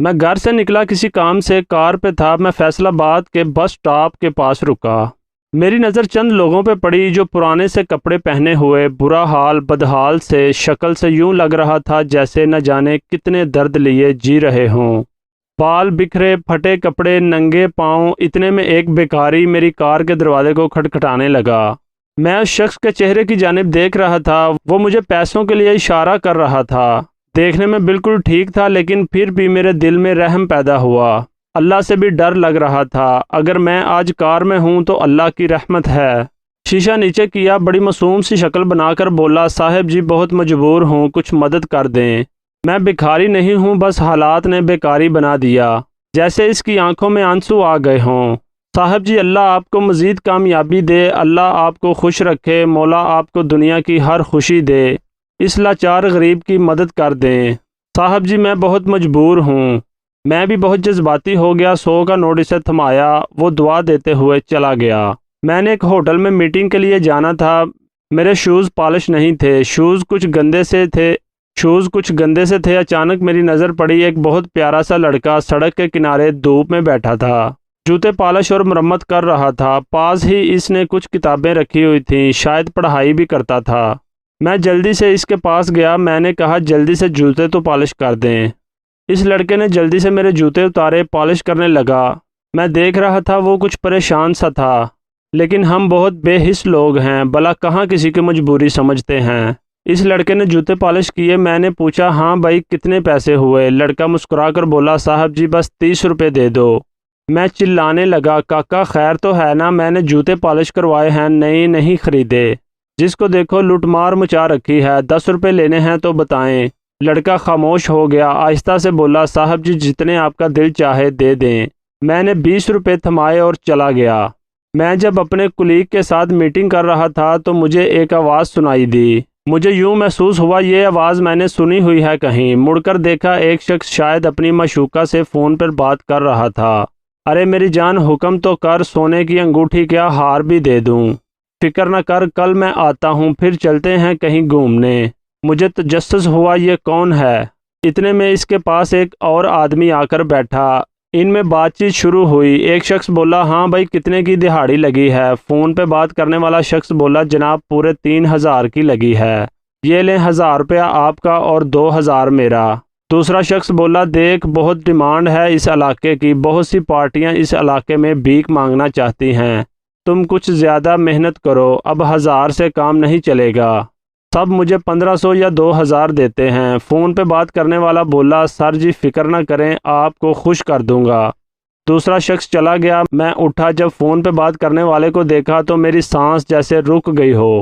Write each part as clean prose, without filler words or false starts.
میں گھر سے نکلا کسی کام سے، کار پہ تھا، میں فیصل آباد کے بس سٹاپ کے پاس رکا۔ میری نظر چند لوگوں پہ پڑی جو پرانے سے کپڑے پہنے ہوئے، برا حال بدحال سے، شکل سے یوں لگ رہا تھا جیسے نہ جانے کتنے درد لیے جی رہے ہوں۔ بال بکھرے، پھٹے کپڑے، ننگے پاؤں، اتنے میں ایک بیکاری میری کار کے دروازے کو کھٹکھٹانے لگا۔ میں اس شخص کے چہرے کی جانب دیکھ رہا تھا، وہ مجھے پیسوں کے لیے اشارہ کر رہا تھا۔ دیکھنے میں بالکل ٹھیک تھا، لیکن پھر بھی میرے دل میں رحم پیدا ہوا۔ اللہ سے بھی ڈر لگ رہا تھا، اگر میں آج کار میں ہوں تو اللہ کی رحمت ہے۔ شیشہ نیچے کیا، بڑی معصوم سی شکل بنا کر بولا، صاحب جی بہت مجبور ہوں، کچھ مدد کر دیں۔ میں بھکاری نہیں ہوں، بس حالات نے بیکاری بنا دیا۔ جیسے اس کی آنکھوں میں آنسو آ گئے ہوں۔ صاحب جی اللہ آپ کو مزید کامیابی دے، اللہ آپ کو خوش رکھے، مولا آپ کو دنیا کی ہر خوشی دے، اس لاچار غریب کی مدد کر دیں۔ صاحب جی میں بہت مجبور ہوں۔ میں بھی بہت جذباتی ہو گیا، 100 کا نوٹ اسے تھمایا، وہ دعا دیتے ہوئے چلا گیا۔ میں نے ایک ہوٹل میں میٹنگ کے لیے جانا تھا، میرے شوز پالش نہیں تھے، شوز کچھ گندے سے تھے۔ اچانک میری نظر پڑی، ایک بہت پیارا سا لڑکا سڑک کے کنارے دھوپ میں بیٹھا تھا، جوتے پالش اور مرمت کر رہا تھا۔ پاس ہی اس نے کچھ کتابیں رکھی ہوئی تھیں، شاید پڑھائی بھی کرتا تھا۔ میں جلدی سے اس کے پاس گیا، میں نے کہا جلدی سے جوتے تو پالش کر دیں۔ اس لڑکے نے جلدی سے میرے جوتے اتارے، پالش کرنے لگا۔ میں دیکھ رہا تھا وہ کچھ پریشان سا تھا، لیکن ہم بہت بے حس لوگ ہیں، بھلا کہاں کسی کی مجبوری سمجھتے ہیں۔ اس لڑکے نے جوتے پالش کیے، میں نے پوچھا ہاں بھائی کتنے پیسے ہوئے؟ لڑکا مسکرا کر بولا صاحب جی بس 30 روپے دے دو۔ میں چلانے لگا، کاکا خیر تو ہے نا، میں نے جوتے پالش کروائے ہیں، نہیں خریدے۔ جس کو دیکھو لوٹ مار مچا رکھی ہے، 10 روپے لینے ہیں تو بتائیں۔ لڑکا خاموش ہو گیا، آہستہ سے بولا صاحب جی جتنے آپ کا دل چاہے دے دیں۔ میں نے 20 روپے تھمائے اور چلا گیا۔ میں جب اپنے کلیگ کے ساتھ میٹنگ کر رہا تھا تو مجھے ایک آواز سنائی دی۔ مجھے یوں محسوس ہوا یہ آواز میں نے سنی ہوئی ہے کہیں۔ مڑ کر دیکھا، ایک شخص شاید اپنی معشوقہ سے فون پر بات کر رہا تھا۔ ارے میری جان حکم تو کر، سونے کی انگوٹھی کیا ہار بھی دے دوں۔ فکر نہ کر، کل میں آتا ہوں، پھر چلتے ہیں کہیں گھومنے۔ مجھے تجسس ہوا یہ کون ہے۔ اتنے میں اس کے پاس ایک اور آدمی آ کر بیٹھا، ان میں بات چیت شروع ہوئی۔ ایک شخص بولا ہاں بھائی کتنے کی دہاڑی لگی ہے؟ فون پہ بات کرنے والا شخص بولا جناب پورے 3000 کی لگی ہے، یہ لیں 1000 روپیہ آپ کا اور 2000 میرا۔ دوسرا شخص بولا دیکھ بہت ڈیمانڈ ہے اس علاقے کی، بہت سی پارٹیاں اس علاقے میں بھیک مانگنا چاہتی ہیں، تم کچھ زیادہ محنت کرو، اب 1000 سے کام نہیں چلے گا، سب مجھے 1500 یا 2000 دیتے ہیں۔ فون پہ بات کرنے والا بولا سر جی فکر نہ کریں، آپ کو خوش کر دوں گا۔ دوسرا شخص چلا گیا۔ میں اٹھا، جب فون پہ بات کرنے والے کو دیکھا تو میری سانس جیسے رک گئی ہو۔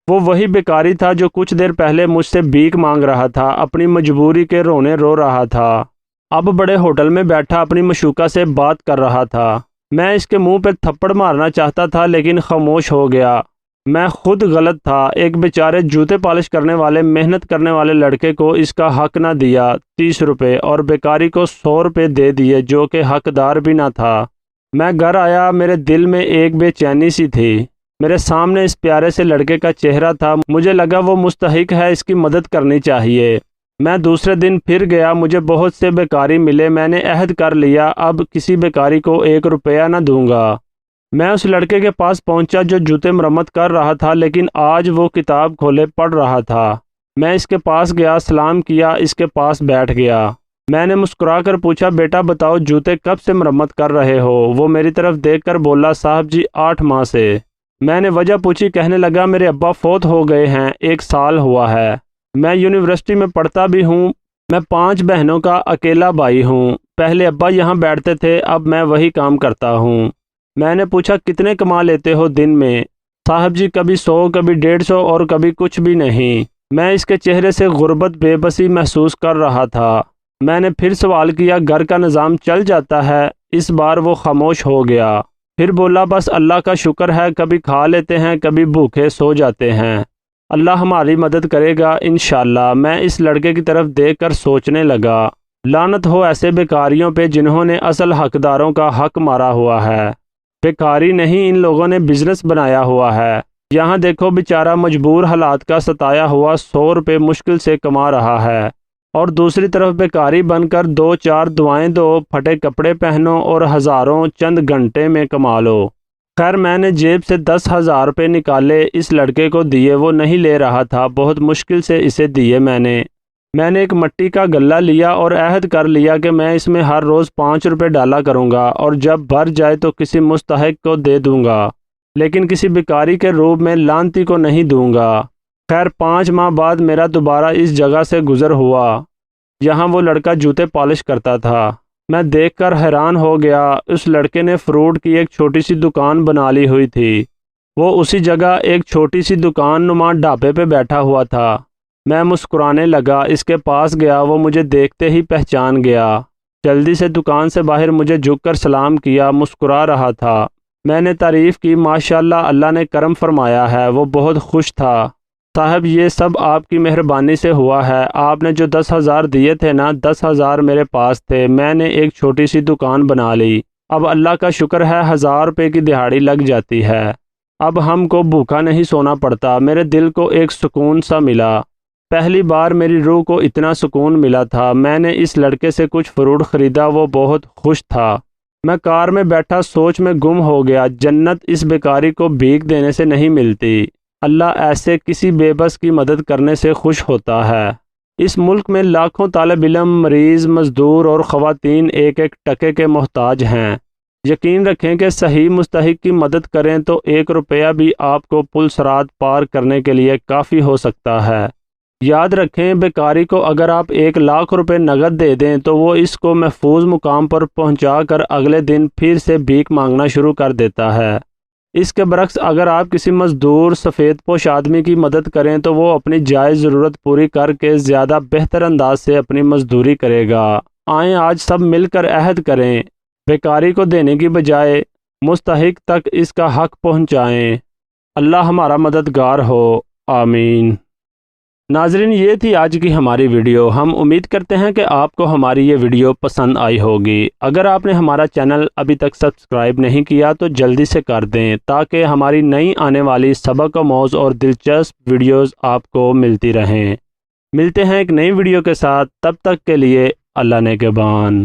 وہ وہی بیکاری تھا جو کچھ دیر پہلے مجھ سے بھیک مانگ رہا تھا، اپنی مجبوری کے رونے رو رہا تھا، اب بڑے ہوٹل میں بیٹھا اپنی معشوقہ سے بات کر رہا تھا۔ میں اس کے منہ پہ تھپڑ مارنا چاہتا تھا لیکن خاموش ہو گیا۔ میں خود غلط تھا، ایک بیچارے جوتے پالش کرنے والے محنت کرنے والے لڑکے کو اس کا حق نہ دیا 30 روپے، اور بیکاری کو 100 روپے دے دیے جو کہ حقدار بھی نہ تھا۔ میں گھر آیا، میرے دل میں ایک بے چینی سی تھی۔ میرے سامنے اس پیارے سے لڑکے کا چہرہ تھا، مجھے لگا وہ مستحق ہے، اس کی مدد کرنی چاہیے۔ میں دوسرے دن پھر گیا، مجھے بہت سے بیکاری ملے، میں نے عہد کر لیا اب کسی بیکاری کو 1 روپیہ نہ دوں گا۔ میں اس لڑکے کے پاس پہنچا جو جوتے مرمت کر رہا تھا، لیکن آج وہ کتاب کھولے پڑھ رہا تھا۔ میں اس کے پاس گیا، سلام کیا، اس کے پاس بیٹھ گیا۔ میں نے مسکرا کر پوچھا بیٹا بتاؤ جوتے کب سے مرمت کر رہے ہو؟ وہ میری طرف دیکھ کر بولا صاحب جی 8 ماہ سے۔ میں نے وجہ پوچھی، کہنے لگا میرے ابا فوت ہو گئے ہیں، 1 سال ہوا ہے، میں یونیورسٹی میں پڑھتا بھی ہوں، میں 5 بہنوں کا اکیلا بھائی ہوں، پہلے ابا یہاں بیٹھتے تھے، اب میں وہی کام کرتا ہوں۔ میں نے پوچھا کتنے کما لیتے ہو دن میں؟ صاحب جی کبھی 100، کبھی 150 اور کبھی کچھ بھی نہیں۔ میں اس کے چہرے سے غربت بے بسی محسوس کر رہا تھا۔ میں نے پھر سوال کیا گھر کا نظام چل جاتا ہے؟ اس بار وہ خاموش ہو گیا، پھر بولا بس اللہ کا شکر ہے، کبھی کھا لیتے ہیں، کبھی بھوکے سو جاتے ہیں، اللہ ہماری مدد کرے گا انشاءاللہ۔ میں اس لڑکے کی طرف دیکھ کر سوچنے لگا لعنت ہو ایسے بیکاریوں پہ جنہوں نے اصل حقداروں کا حق مارا ہوا ہے۔ بیکاری نہیں، ان لوگوں نے بزنس بنایا ہوا ہے۔ یہاں دیکھو بیچارہ مجبور حالات کا ستایا ہوا 100 روپے مشکل سے کما رہا ہے، اور دوسری طرف بیکاری بن کر 2-4 دعائیں دو، پھٹے کپڑے پہنو اور ہزاروں چند گھنٹے میں کما لو۔ خیر میں نے جیب سے 10,000 روپے نکالے، اس لڑکے کو دیے، وہ نہیں لے رہا تھا، بہت مشکل سے اسے دیے میں نے ایک مٹی کا گلہ لیا اور عہد کر لیا کہ میں اس میں ہر روز 5 روپے ڈالا کروں گا اور جب بھر جائے تو کسی مستحق کو دے دوں گا، لیکن کسی بیکاری کے روپ میں لانتی کو نہیں دوں گا۔ خیر 5 ماہ بعد میرا دوبارہ اس جگہ سے گزر ہوا جہاں وہ لڑکا جوتے پالش کرتا تھا۔ میں دیکھ کر حیران ہو گیا، اس لڑکے نے فروٹ کی ایک چھوٹی سی دکان بنا لی ہوئی تھی۔ وہ اسی جگہ ایک چھوٹی سی دکان نما ڈھابے پہ بیٹھا ہوا تھا۔ میں مسکرانے لگا، اس کے پاس گیا، وہ مجھے دیکھتے ہی پہچان گیا۔ جلدی سے دکان سے باہر مجھے جھک کر سلام کیا، مسکرا رہا تھا۔ میں نے تعریف کی، ماشاءاللہ اللہ نے کرم فرمایا ہے۔ وہ بہت خوش تھا۔ صاحب یہ سب آپ کی مہربانی سے ہوا ہے، آپ نے جو 10,000 دیے تھے نا، 10,000 میرے پاس تھے، میں نے ایک چھوٹی سی دکان بنا لی، اب اللہ کا شکر ہے 1,000 روپے کی دہاڑی لگ جاتی ہے، اب ہم کو بھوکا نہیں سونا پڑتا۔ میرے دل کو ایک سکون سا ملا، پہلی بار میری روح کو اتنا سکون ملا تھا۔ میں نے اس لڑکے سے کچھ فروٹ خریدا، وہ بہت خوش تھا۔ میں کار میں بیٹھا سوچ میں گم ہو گیا، جنت اس بیکاری کو بھیک دینے سے نہیں ملتی، اللہ ایسے کسی بے بس کی مدد کرنے سے خوش ہوتا ہے۔ اس ملک میں لاکھوں طالب علم، مریض، مزدور اور خواتین ایک ایک ٹکے کے محتاج ہیں۔ یقین رکھیں کہ صحیح مستحق کی مدد کریں تو 1 روپیہ بھی آپ کو پل صراط پار کرنے کے لیے کافی ہو سکتا ہے۔ یاد رکھیں بیکاری کو اگر آپ 1,00,000 روپے نقد دے دیں تو وہ اس کو محفوظ مقام پر پہنچا کر اگلے دن پھر سے بھیک مانگنا شروع کر دیتا ہے۔ اس کے برعکس اگر آپ کسی مزدور، سفید پوش آدمی کی مدد کریں تو وہ اپنی جائز ضرورت پوری کر کے زیادہ بہتر انداز سے اپنی مزدوری کرے گا۔ آئیں آج سب مل کر عہد کریں، بیکاری کو دینے کی بجائے مستحق تک اس کا حق پہنچائیں۔ اللہ ہمارا مددگار ہو، آمین۔ ناظرین یہ تھی آج کی ہماری ویڈیو۔ ہم امید کرتے ہیں کہ آپ کو ہماری یہ ویڈیو پسند آئی ہوگی۔ اگر آپ نے ہمارا چینل ابھی تک سبسکرائب نہیں کیا تو جلدی سے کر دیں تاکہ ہماری نئی آنے والی سبق آموز اور دلچسپ ویڈیوز آپ کو ملتی رہیں۔ ملتے ہیں ایک نئی ویڈیو کے ساتھ، تب تک کے لیے اللہ نگہبان۔